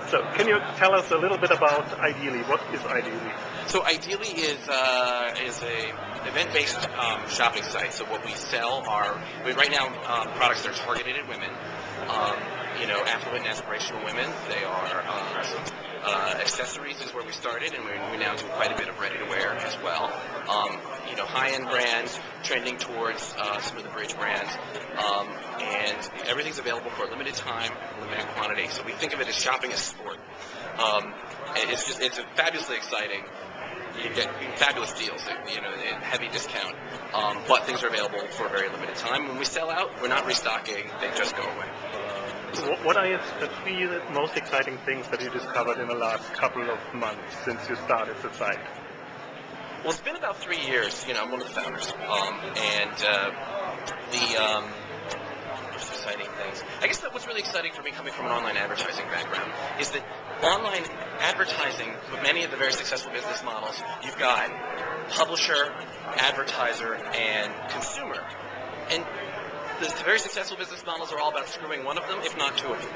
So, can you tell us a little bit about Ideeli? What is Ideeli? So Ideeli is a event-based shopping site. So what we sell are right now products that are targeted at women, affluent and aspirational women. They are accessories is where we started, and we now do quite a bit of ready-to-wear as well. High-end brands trending towards some of the bridge brands, and everything's available for a limited time, limited quantity. So we think of it as shopping as sport. It's fabulously exciting. You get fabulous deals, heavy discount, but things are available for a very limited time. When we sell out, we're not restocking; they just go away. What are the three most exciting things that you discovered in the last couple of months since you started the site? Well, it's been about 3 years. I'm one of the founders, most exciting things. I guess that what's really exciting for me, coming from an online advertising background, is that online advertising, with many of the very successful business models, you've got publisher, advertiser, and consumer. And the very successful business models are all about screwing one of them, if not two of them.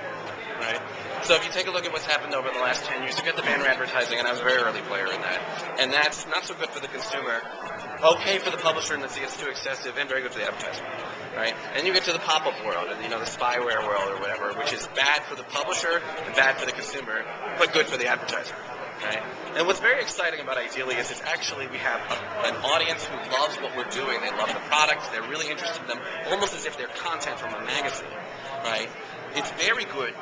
Right? So if you take a look at what's happened over the last 10 years, you get the banner advertising, and I was a very early player in that. And that's not so good for the consumer, okay for the publisher, and it's too excessive, and very good for the advertiser. Right? And you get to the pop-up world, and the spyware world or whatever, which is bad for the publisher and bad for the consumer, but good for the advertiser. Right? And what's very exciting about Ideeli is actually we have an audience who loves what we're doing. They love the products. They're really interested in them, almost as if they're content from a magazine. Right? It's very good,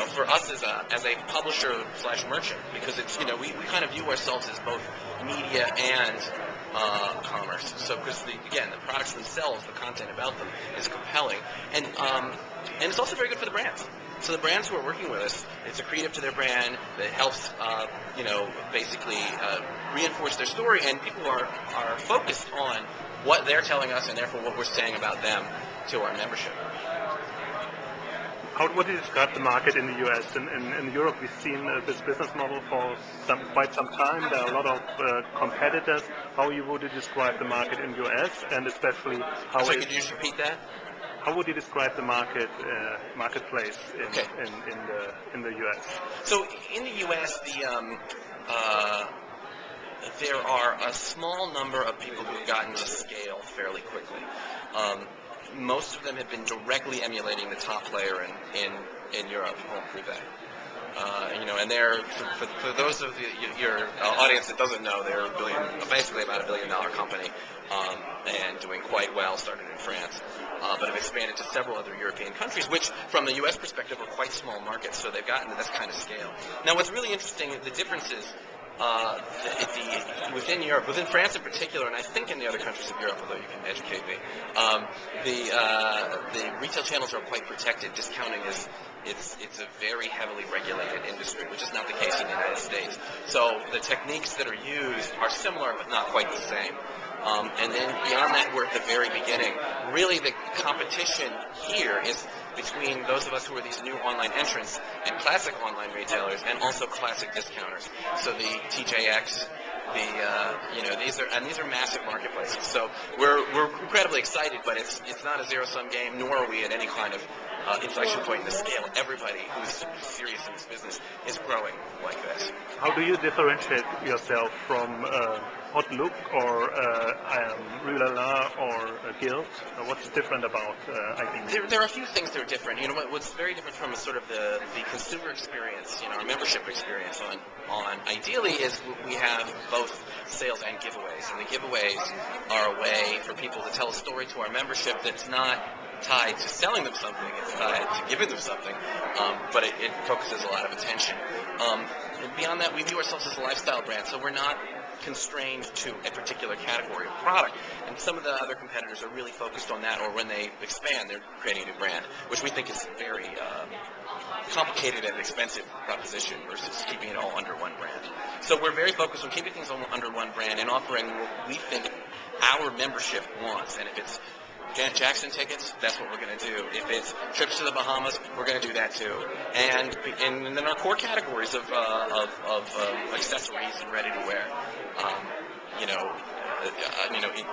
for us as a publisher slash merchant, because it's we kind of view ourselves as both media and commerce. So because the products themselves, the content about them is compelling, and it's also very good for the brands. So the brands who are working with us, it's accretive to their brand that helps, basically reinforce their story, and people are focused on what they're telling us, and therefore what we're saying about them to our membership. How would you describe the market in the US? In Europe, we've seen this business model for quite some time. There are a lot of competitors. How would you describe the market in the US, and especially how? Could you just repeat that? How would you describe the marketplace in the US? So in the US, there are a small number of people who have gotten to scale fairly quickly. Most of them have been directly emulating the top player in Europe, Privé. And they're, for those of your audience that doesn't know, they're basically about $1 billion company, and doing quite well. Started in France, but have expanded to several other European countries, which, from the U.S. perspective, are quite small markets. So they've gotten to this kind of scale. Now, what's really interesting, the differences within Europe, within France in particular, and I think in the other countries of Europe, although you can educate me, the retail channels are quite protected. Discounting it's a very heavily regulated industry, which is not the case in the United States. So the techniques that are used are similar, but not quite the same. And then beyond that, we're at the very beginning. Really, the competition here is between those of us who are these new online entrants and classic online retailers, and also classic discounters. So the TJX, these are massive marketplaces. So we're incredibly excited, but it's not a zero-sum game, nor are we at any kind of inflection point in the scale. Everybody who's serious in this business is growing like this. How do you differentiate yourself from Hot Look or Rulala or Guild? What's different about Ideeli? There are a few things that are different. What's very different from sort of the consumer experience, our membership experience on Ideeli is we have both sales and giveaways, and the giveaways are a way for people to tell a story to our membership that's not tied to selling them something, it's tied to giving them something, but it focuses a lot of attention. And beyond that, we view ourselves as a lifestyle brand, so we're not constrained to a particular category of product. And some of the other competitors are really focused on that, or when they expand, they're creating a new brand, which we think is a very complicated and expensive proposition versus keeping it all under one brand. So we're very focused on keeping things under one brand and offering what we think our membership wants. And if it's Janet Jackson tickets, that's what we're going to do. If it's trips to the Bahamas, we're going to do that too. And then our core categories of accessories and ready to wear,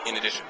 in addition.